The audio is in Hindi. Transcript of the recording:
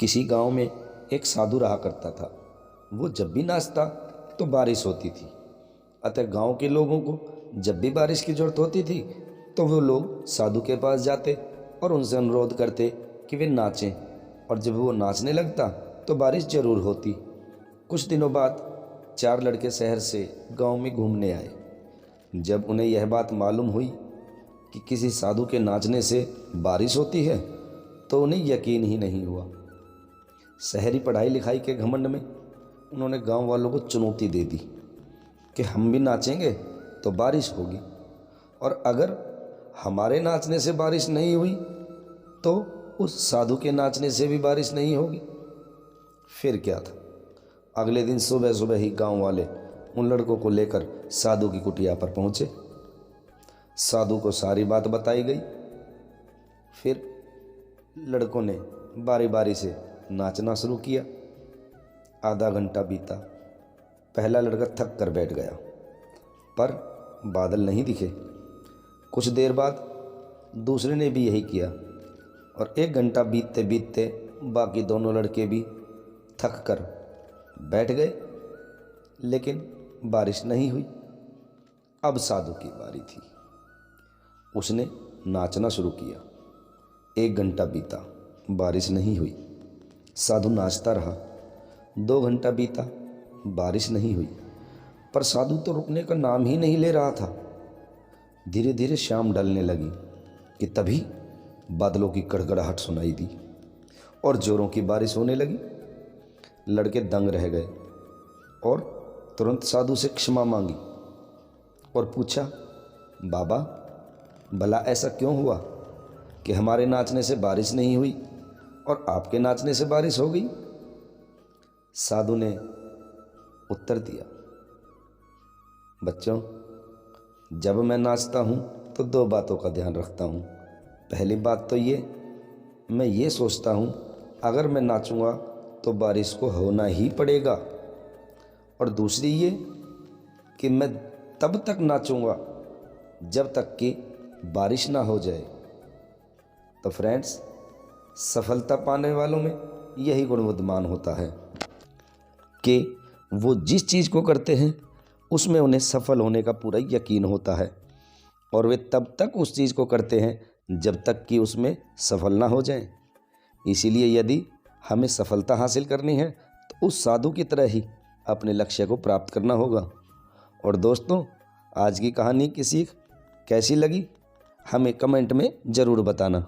किसी गांव में एक साधु रहा करता था। वो जब भी नाचता तो बारिश होती थी। अतः गांव के लोगों को जब भी बारिश की जरूरत होती थी तो वो लोग साधु के पास जाते और उनसे अनुरोध करते कि वे नाचें, और जब वो नाचने लगता तो बारिश जरूर होती। कुछ दिनों बाद 4 लड़के शहर से गांव में घूमने आए। जब उन्हें यह बात मालूम हुई कि किसी साधु के नाचने से बारिश होती है तो उन्हें यकीन ही नहीं हुआ। शहरी पढ़ाई लिखाई के घमंड में उन्होंने गांव वालों को चुनौती दे दी कि हम भी नाचेंगे तो बारिश होगी, और अगर हमारे नाचने से बारिश नहीं हुई तो उस साधु के नाचने से भी बारिश नहीं होगी। फिर क्या था, अगले दिन सुबह सुबह ही गांव वाले उन लड़कों को लेकर साधु की कुटिया पर पहुंचे। साधु को सारी बात बताई गई। फिर लड़कों ने बारी बारी से नाचना शुरू किया। आधा घंटा बीता। पहला लड़का थक कर बैठ गया, पर बादल नहीं दिखे। कुछ देर बाद दूसरे ने भी यही किया, और 1 घंटा बीतते बीतते बाकी दोनों लड़के भी थक कर बैठ गए, लेकिन बारिश नहीं हुई। अब साधु की बारी थी। उसने नाचना शुरू किया। 1 घंटा बीता, बारिश नहीं हुई। साधु नाचता रहा। 2 घंटा बीता, बारिश नहीं हुई। पर साधु तो रुकने का नाम ही नहीं ले रहा था। धीरे धीरे शाम ढलने लगी कि तभी बादलों की कड़कड़ाहट सुनाई दी और जोरों की बारिश होने लगी। लड़के दंग रह गए और तुरंत साधु से क्षमा मांगी और पूछा, बाबा, भला ऐसा क्यों हुआ कि हमारे नाचने से बारिश नहीं हुई और आपके नाचने से बारिश हो गई? साधु ने उत्तर दिया, बच्चों, जब मैं नाचता हूँ तो 2 बातों का ध्यान रखता हूँ। पहली बात तो मैं ये सोचता हूँ अगर मैं नाचूंगा तो बारिश को होना ही पड़ेगा, और दूसरी ये कि मैं तब तक नाचूंगा जब तक कि बारिश ना हो जाए। तो फ्रेंड्स, सफलता पाने वालों में यही गुण विद्यमान होता है कि वो जिस चीज़ को करते हैं उसमें उन्हें सफल होने का पूरा यकीन होता है, और वे तब तक उस चीज़ को करते हैं जब तक कि उसमें सफल ना हो जाएं। इसीलिए यदि हमें सफलता हासिल करनी है तो उस साधु की तरह ही अपने लक्ष्य को प्राप्त करना होगा। और दोस्तों, आज की कहानी की सीख कैसी लगी हमें कमेंट में ज़रूर बताना।